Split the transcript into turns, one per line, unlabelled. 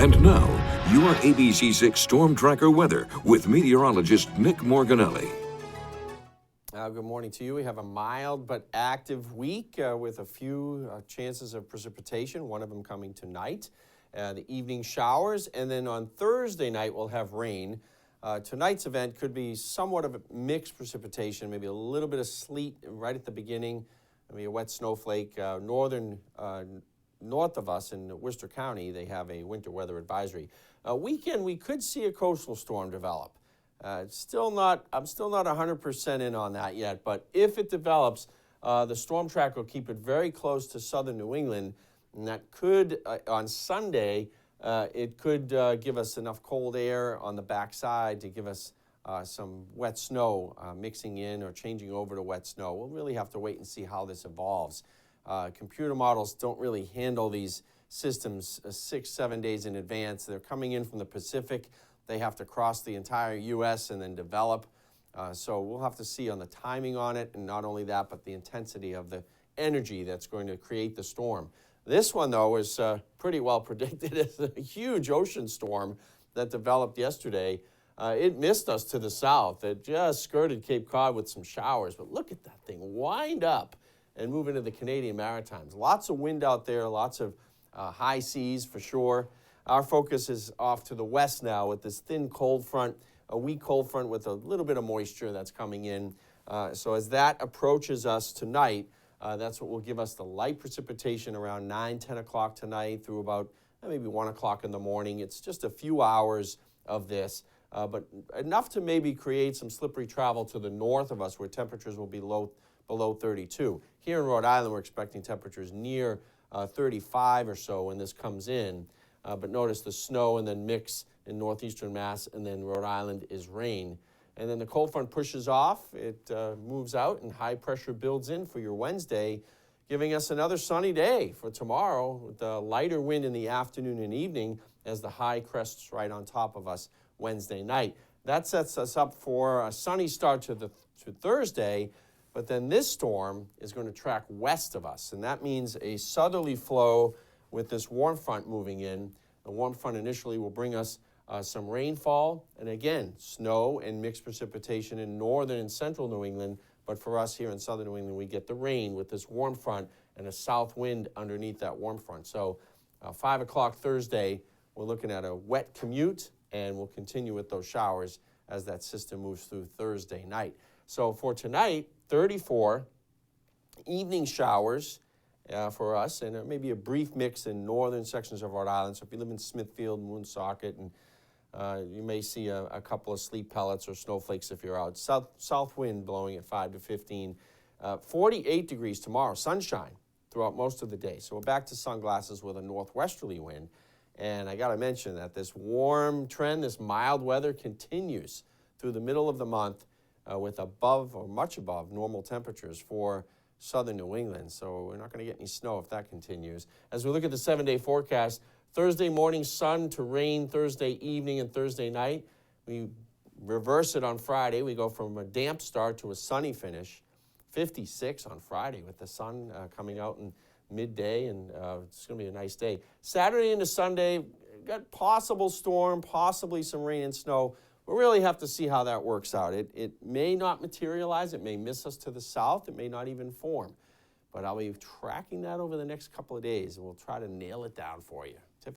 And now, your ABC6 Storm Tracker weather with meteorologist Nick Morganelli.
Good morning to you. We have a mild but active week with a few chances of precipitation, one of them coming tonight. The evening showers, and then on Thursday night we'll have rain. Tonight's event could be somewhat of a mixed precipitation, maybe a little bit of sleet right at the beginning, maybe a wet snowflake. North of us in Worcester County, they have a winter weather advisory. Weekend, we could see a coastal storm develop. I'm still not 100% in on that yet, but if it develops, the storm track will keep it very close to southern New England, and that could, on Sunday, it could give us enough cold air on the backside to give us some wet snow mixing in or changing over to wet snow. We'll really have to wait and see how this evolves. Computer models don't really handle these systems 6-7 days in advance. They're coming in from the Pacific. They have to cross the entire U.S. and then develop. So we'll have to see on the timing on it, and not only that, but the intensity of the energy that's going to create the storm. This one, though, is pretty well predicted as a huge ocean storm that developed yesterday. It missed us to the south. It just skirted Cape Cod with some showers, but look at that thing wind up and move into the Canadian Maritimes. Lots of wind out there, lots of high seas for sure. Our focus is off to the west now with this thin cold front, a weak cold front with a little bit of moisture that's coming in. So as that approaches us tonight, that's what will give us the light precipitation around 9-10 o'clock tonight through about maybe 1 o'clock in the morning. It's just a few hours of this, but enough to maybe create some slippery travel to the north of us where temperatures will be below 32. Here in Rhode Island, we're expecting temperatures near 35 or so when this comes in. But notice the snow and then mix in northeastern Mass, and then Rhode Island is rain. And then the cold front pushes off, it moves out, and high pressure builds in for your Wednesday, giving us another sunny day for tomorrow with a lighter wind in the afternoon and evening as the high crests right on top of us Wednesday night. That sets us up for a sunny start to Thursday, but then this storm is going to track west of us, and that means a southerly flow with this warm front moving in. The warm front initially will bring us some rainfall, and again, snow and mixed precipitation in northern and central New England, but for us here in southern New England, we get the rain with this warm front and a south wind underneath that warm front. So 5 o'clock Thursday, we're looking at a wet commute, and we'll continue with those showers as that system moves through Thursday night. So for tonight, 34 evening showers for us, and maybe a brief mix in northern sections of Rhode Island. So if you live in Smithfield, Woonsocket, and you may see a couple of sleet pellets or snowflakes if you're out. South wind blowing at 5 to 15. 48 degrees tomorrow, sunshine throughout most of the day. So we're back to sunglasses with a northwesterly wind. And I got to mention that this warm trend, this mild weather continues through the middle of the month with above or much above normal temperatures for southern New England. So we're not going to get any snow if that continues. As we look at the 7-day forecast, Thursday morning sun to rain Thursday evening and Thursday night. We reverse it on Friday. We go from a damp start to a sunny finish. 56 on Friday with the sun coming out in midday, and it's going to be a nice day. Saturday into Sunday, got possible storm, possibly some rain and snow. We'll really have to see how that works out. It may not materialize. It may miss us to the south. It may not even form. But I'll be tracking that over the next couple of days, and we'll try to nail it down for you.